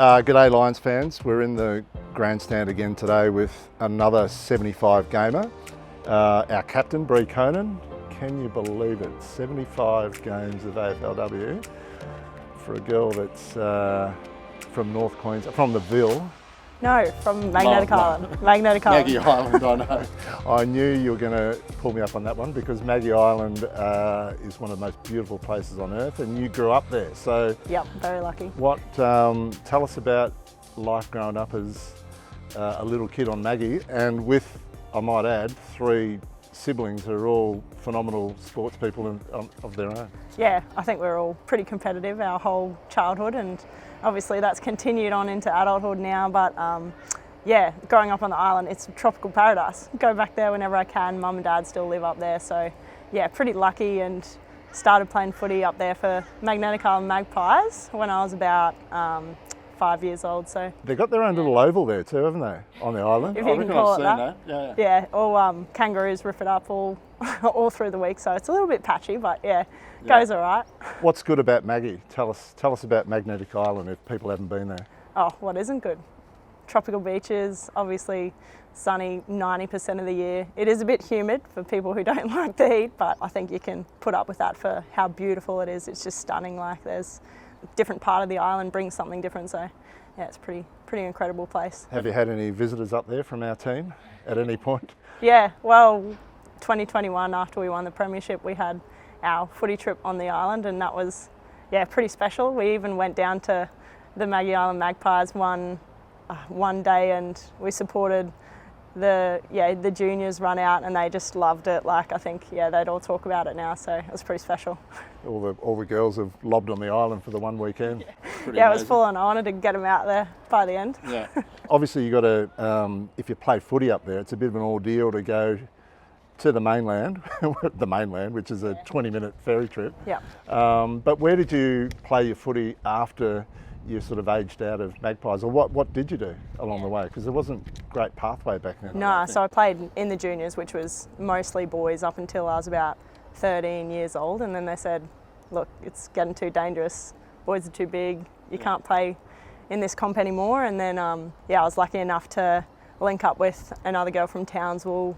G'day Lions fans, we're in the grandstand again today with another 75 gamer. Our captain, Breanna Koenen, can you believe it? 75 games of AFLW for a girl that's from North Queensland, from the Ville. No, from Magnetic Island. Magnetic Island. Maggie Island, I know. I knew you were going to pull me up on that one because Maggie Island is one of the most beautiful places on earth, and you grew up there. So, yep, very lucky. What? Tell us about life growing up as a little kid on Maggie, and with, I might add, 3 siblings who are all phenomenal sports people of their own. Yeah, I think we're all pretty competitive our whole childhood, and obviously that's continued on into adulthood now, but yeah, growing up on the island, it's a tropical paradise. Go back there whenever I can. Mum and Dad still live up there, so yeah, pretty lucky, and started playing footy up there for Magnetic Island Magpies when I was about 5 years old. So they've got their own little oval there too, haven't they, on the island? If you can call it that. Yeah. Yeah, all kangaroos rip it up all all through the week, so it's a little bit patchy, but yeah, goes all right. What's good about Maggie? Tell us about Magnetic Island if people haven't been there. Oh, what isn't good? Tropical beaches, obviously sunny 90% of the year. It is a bit humid for people who don't like the heat, but I think you can put up with that for how beautiful it is. It's just stunning. Like, there's a different part of the island brings something different, so yeah, it's pretty incredible place. Have you had any visitors up there from our team at any point? Yeah, well, 2021 after we won the premiership, we had our footy trip on the island, and that was pretty special. We even went down to the Maggie Island Magpies one day, and we supported the juniors run out, and they just loved it. Like, I think they'd all talk about it now, so it was pretty special. All the girls have lobbed on the island for the one weekend. Yeah, it was full on. I wanted to get them out there by the end. Yeah. Obviously you got to, if you play footy up there, it's a bit of an ordeal to go to the mainland, which is a 20-minute ferry trip. Yeah. But where did you play your footy after you sort of aged out of Magpies, or what did you do along the way? Because there wasn't a great pathway back then. No, so I played in the juniors, which was mostly boys up until I was about 13 years old, and then they said, look, it's getting too dangerous, boys are too big, you can't play in this comp anymore. And then I was lucky enough to link up with another girl from Townsville,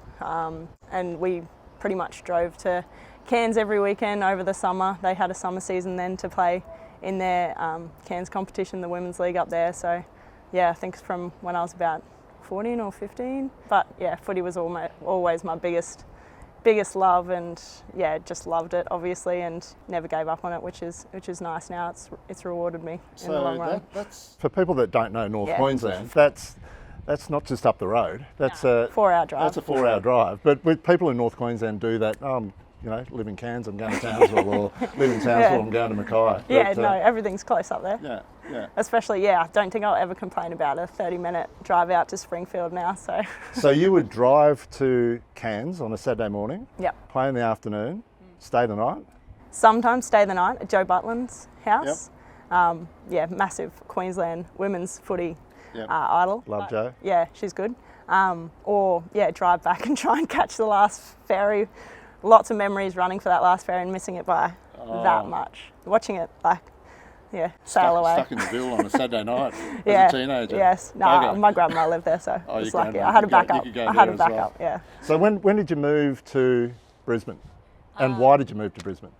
and we pretty much drove to Cairns every weekend over the summer. They had a summer season then to play in their Cairns competition, the Women's League up there. So yeah, I think from when I was about 14 or 15. But yeah, footy was always my biggest love, and yeah, just loved it obviously, and never gave up on it, which is nice now. It's rewarded me in the long run. That's for people that don't know North Queensland. That's not just up the road. That's a 4-hour drive. That's a 4-hour drive. But with people in North Queensland do that. Live in Cairns, I'm going to Townsville, or live in Townsville, I'm going to Mackay. Yeah, no, everything's close up there. Yeah. Especially, I don't think I'll ever complain about a 30-minute drive out to Springfield now. So you would drive to Cairns on a Saturday morning, play in the afternoon, stay the night? Sometimes stay the night at Joe Butland's house. Massive Queensland women's footy idol. Love Joe. Yeah, she's good. Or drive back and try and catch the last ferry. Lots of memories running for that last ferry and missing it by that much. Watching it sail away. Stuck in the Ville on a Saturday night as a teenager. Yes. No, my grandma lived there, so it's lucky. I had a backup. So when did you move to Brisbane? And why did you move to Brisbane?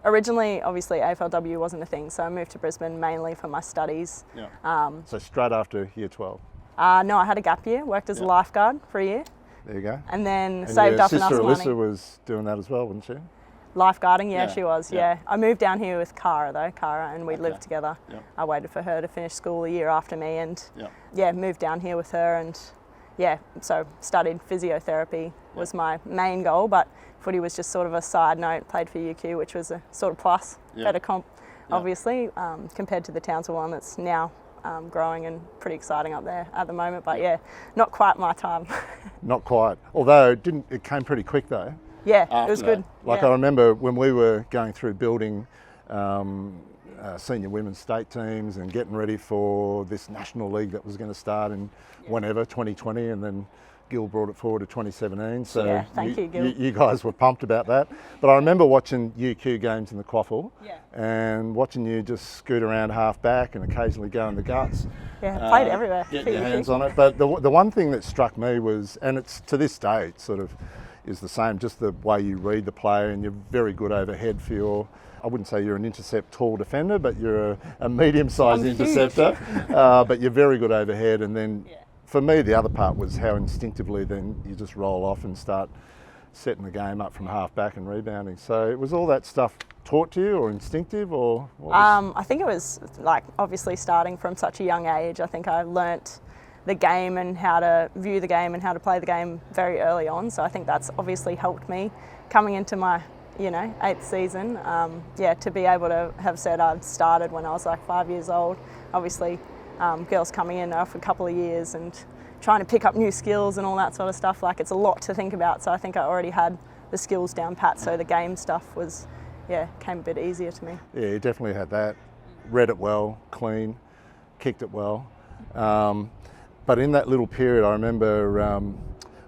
Originally, obviously, AFLW wasn't a thing, so I moved to Brisbane mainly for my studies. So straight after year 12? No, I had a gap year, worked as a lifeguard for a year. There you go. And then saved up enough money. Your sister Alyssa was doing that as well, wasn't she? Lifeguarding, she was, I moved down here with Cara, and we lived together. I waited for her to finish school a year after me, and moved down here with her, and so studied physiotherapy was my main goal, but footy was just sort of a side note. Played for UQ, which was a sort of plus, better comp, obviously, compared to the Townsville one that's now growing and pretty exciting up there at the moment, but not quite my time. Not quite, although it came pretty quick though. Yeah, it was good. I remember when we were going through building senior women's state teams and getting ready for this national league that was going to start in 2020, and then Gil brought it forward to 2017. So thank you, Gil. You guys were pumped about that. But I remember watching UQ games in the Quaffle and watching you just scoot around half back and occasionally go in the guts. Yeah, played everywhere. Get your hands on it. But the one thing that struck me was, and it's to this day, it sort of is the same, just the way you read the play, and you're very good overhead for your, I wouldn't say you're an intercept tall defender, but you're a medium-sized interceptor. But you're very good overhead. And then for me, the other part was how instinctively then you just roll off and start setting the game up from half back and rebounding. So it was all that stuff taught to you or instinctive, or what was... I think it was like obviously starting from such a young age. I think I learnt the game and how to view the game and how to play the game very early on. So I think that's obviously helped me coming into my 8th season. To be able to have said I started when I was like 5 years old. Obviously girls coming in for a couple of years and trying to pick up new skills and all that sort of stuff. Like, it's a lot to think about. So I think I already had the skills down pat. So the game stuff was, came a bit easier to me. Yeah, you definitely had that. Read it well, clean, kicked it well. But in that little period, I remember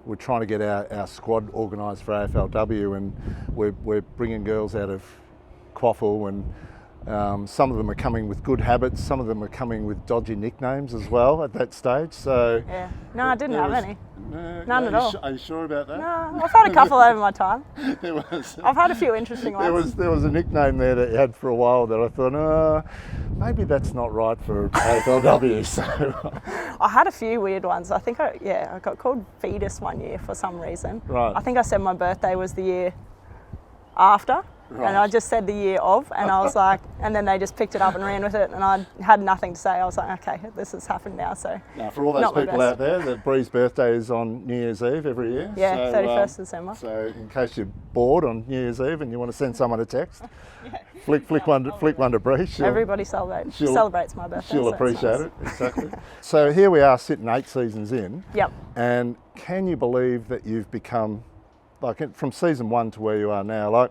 we're trying to get our squad organised for AFLW, and we're bringing girls out of Quaffle, and some of them are coming with good habits, some of them are coming with dodgy nicknames as well at that stage. So no, I didn't have any. None at all. Are you sure about that? No, I've had a couple over my time. I've had a few interesting ones. There was a nickname there that you had for a while that I thought, maybe that's not right for AFLW. So I had a few weird ones. I think I got called Fetus one year for some reason. Right. I think I said my birthday was the year after. Right. And I just said the year of, and I was like, and then they just picked it up and ran with it, and I had nothing to say. I was like, okay, this has happened now. So now, for all those people out there, that Bree's birthday is on New Year's Eve every year. Yeah, so, 31st December. So in case you're bored on New Year's Eve and you want to send someone a text, flick one to Bree. Everybody celebrates my birthday. She'll appreciate it, exactly. So here we are sitting 8 seasons in. Yep. And can you believe that you've become, like, from season 1 to where you are now, like,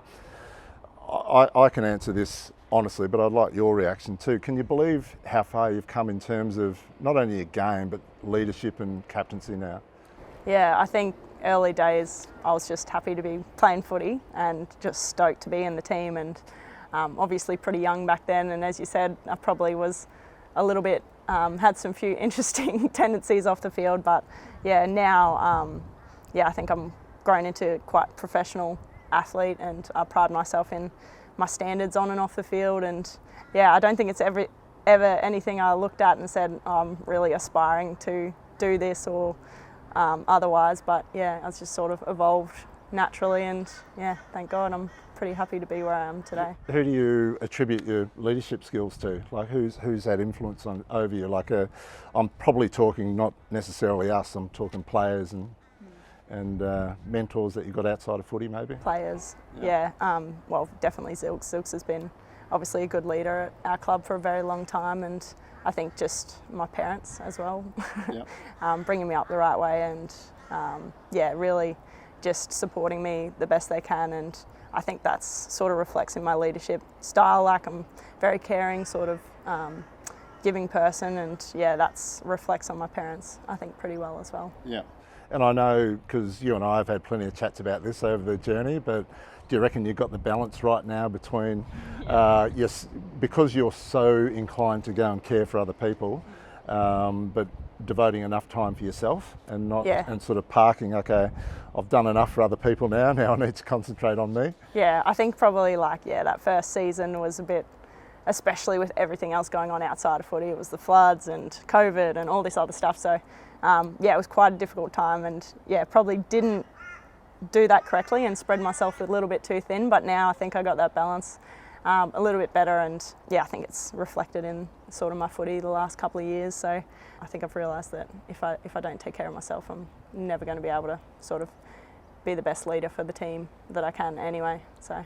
I can answer this honestly, but I'd like your reaction too. Can you believe how far you've come in terms of not only your game, but leadership and captaincy now? Yeah, I think early days I was just happy to be playing footy and just stoked to be in the team, and obviously pretty young back then, and as you said, I probably was a little bit, had some few interesting tendencies off the field, but now I think I'm grown into quite professional athlete, and I pride myself in my standards on and off the field, and I don't think it's ever anything I looked at and said I'm really aspiring to do this or otherwise, but I was just sort of evolved naturally, and thank God I'm pretty happy to be where I am today. Who do you attribute your leadership skills to? Like, who's had influence over you? Like, I'm probably talking not necessarily us, I'm talking players and mentors that you got outside of footy, maybe? Players, well, definitely Zilks. Zilks has been obviously a good leader at our club for a very long time, and I think just my parents as well, bringing me up the right way, and really just supporting me the best they can, and I think that's sort of reflects in my leadership style. Like, I'm very caring, sort of giving person, and that's reflects on my parents, I think, pretty well as well. Yeah. And I know, because you and I have had plenty of chats about this over the journey, but do you reckon you've got the balance right now between, because you're so inclined to go and care for other people, but devoting enough time for yourself and not and sort of parking, okay, I've done enough for other people now I need to concentrate on me? Yeah, I think probably that first season was a bit, especially with everything else going on outside of footy. It was the floods and COVID and all this other stuff, so it was quite a difficult time, and probably didn't do that correctly and spread myself a little bit too thin, but now I think I got that balance a little bit better, and I think it's reflected in sort of my footy the last couple of years. So I think I've realised that if I don't take care of myself, I'm never going to be able to sort of be the best leader for the team that I can anyway. So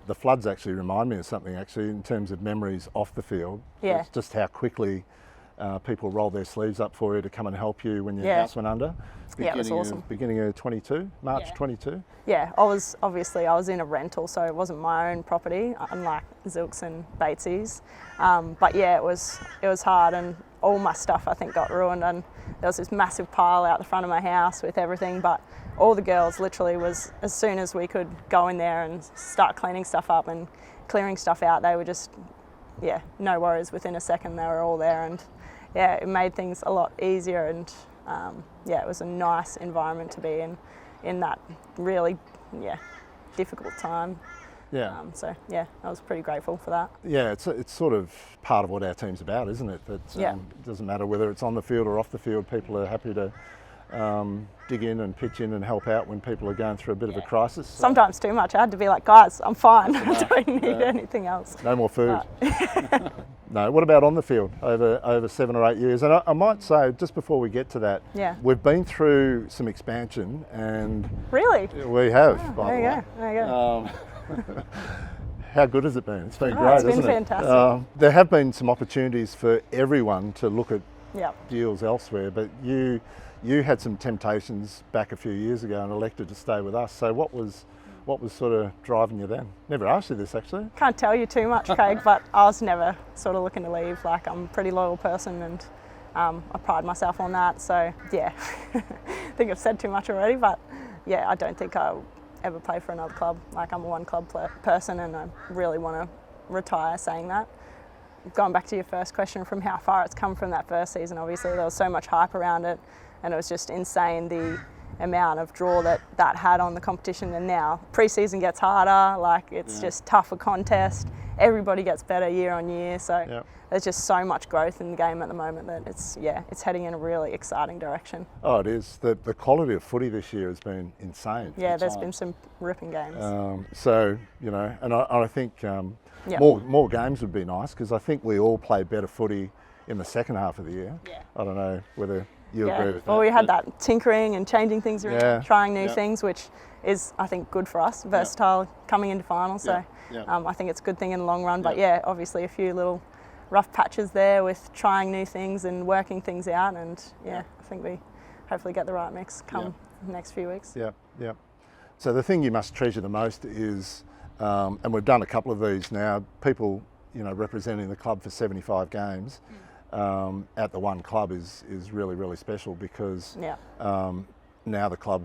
the floods actually remind me of something, actually, in terms of memories off the field. It's just how quickly people rolled their sleeves up for you to come and help you when your house went under. It was awesome. Beginning of 22, March 22. Yeah, I was in a rental, so it wasn't my own property, unlike Zilks and Batesy's. But it was hard, and all my stuff I think got ruined, and there was this massive pile out the front of my house with everything, but all the girls literally was, as soon as we could go in there and start cleaning stuff up and clearing stuff out, they were just, no worries, within a second they were all there, and yeah, it made things a lot easier, and yeah, it was a nice environment to be in that really difficult time. Yeah. So yeah, I was pretty grateful for that. Yeah, it's sort of part of what our team's about, isn't it? That it doesn't matter whether it's on the field or off the field, people are happy to dig in and pitch in and help out when people are going through a bit of a crisis. So. Sometimes too much. I had to be like, guys, I'm fine. I don't need anything else. No more food. No, what about on the field over 7 or 8 years? And I might say, just before we get to that, we've been through some expansion, and really, we have. By the way. There you go. How good has it been? It's been great, hasn't it? It's been fantastic. There have been some opportunities for everyone to look at deals elsewhere, but you had some temptations back a few years ago and elected to stay with us. So what was sort of driving you then? Never asked you this actually. Can't tell you too much, Craig, but I was never sort of looking to leave. Like, I'm a pretty loyal person, and I pride myself on that. So yeah, I think I've said too much already, but yeah, I don't think I'll ever play for another club. Like, I'm a one club person, and I really want to retire saying that. Going back to your first question, from how far it's come from that first season, obviously there was so much hype around it, and it was just insane the amount of draw that had on the competition. And now pre-season gets harder, like it's just tougher contest, everybody gets better year on year, so there's just so much growth in the game at the moment that it's heading in a really exciting direction. Oh, it is. The quality of footy this year has been insane. Yeah, there's been some ripping games. So, you know, and I think more games would be nice, because I think we all play better footy in the second half of the year. I don't know whether you agree with that. Well, we had that tinkering and changing things around, trying new things, which is, I think, good for us, versatile coming into finals. So I think it's a good thing in the long run. But yeah, obviously a few little rough patches there with trying new things and working things out. And I think we hopefully get the right mix come the next few weeks. Yeah. So the thing you must treasure the most is, and we've done a couple of these now, people, you know, representing the club for 75 games. At the one club is really, really special, because now the club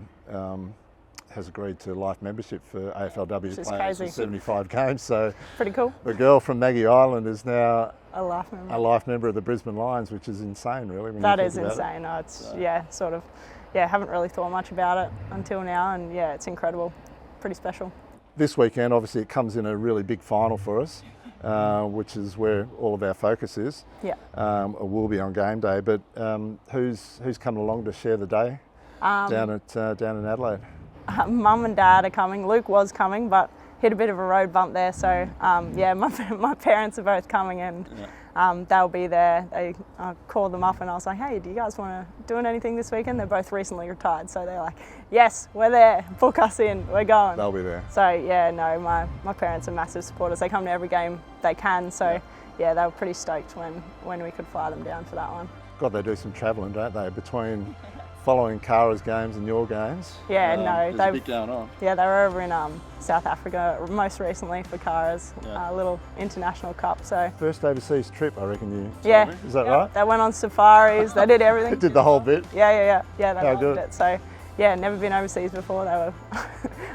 has agreed to life membership for AFLW players for 75 games. So pretty cool. The girl from Maggie Island is now a life member of the Brisbane Lions, which is insane, really. When that you is think insane. about it. It's sort of haven't really thought much about it until now, and it's incredible, pretty special. This weekend, obviously, it comes in a really big final for us. Which is where all of our focus is. Or will be on game day. But who's coming along to share the day down in Adelaide? Mum and Dad are coming. Luke was coming, but hit a bit of a road bump there. So my parents are both coming, and they'll be there. I called them up and I was like, hey, do you guys want to do anything this weekend? They're both recently retired, so they're like, yes, we're there. Book us in. We're going. They'll be there. So my parents are massive supporters. They come to every game they can. So they were pretty stoked when we could fly them down for that one. God, they do some travelling, don't they, between following Kara's games and your games? There's a bit going on. Yeah, they were over in South Africa most recently for Kara's little international cup. So first overseas trip, I reckon you. Is that right? They went on safaris. They did everything. Did the whole bit. Yeah. They loved it. So never been overseas before. They were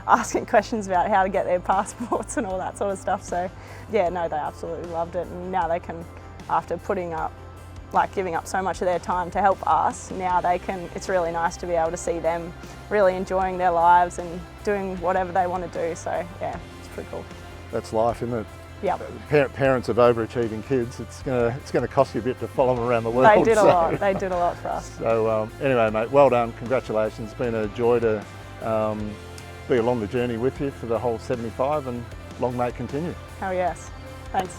asking questions about how to get their passports and all that sort of stuff. So they absolutely loved it. And now they can, after giving up so much of their time to help us, now it's really nice to be able to see them really enjoying their lives and doing whatever they want to do. So it's pretty cool. That's life, isn't it? Yep. Parents of overachieving kids, it's gonna cost you a bit to follow them around the world. They did a lot. They did a lot for us. So anyway, mate, well done. Congratulations. It's been a joy to be along the journey with you for the whole 75, and long may it continue. Oh yes. Thanks.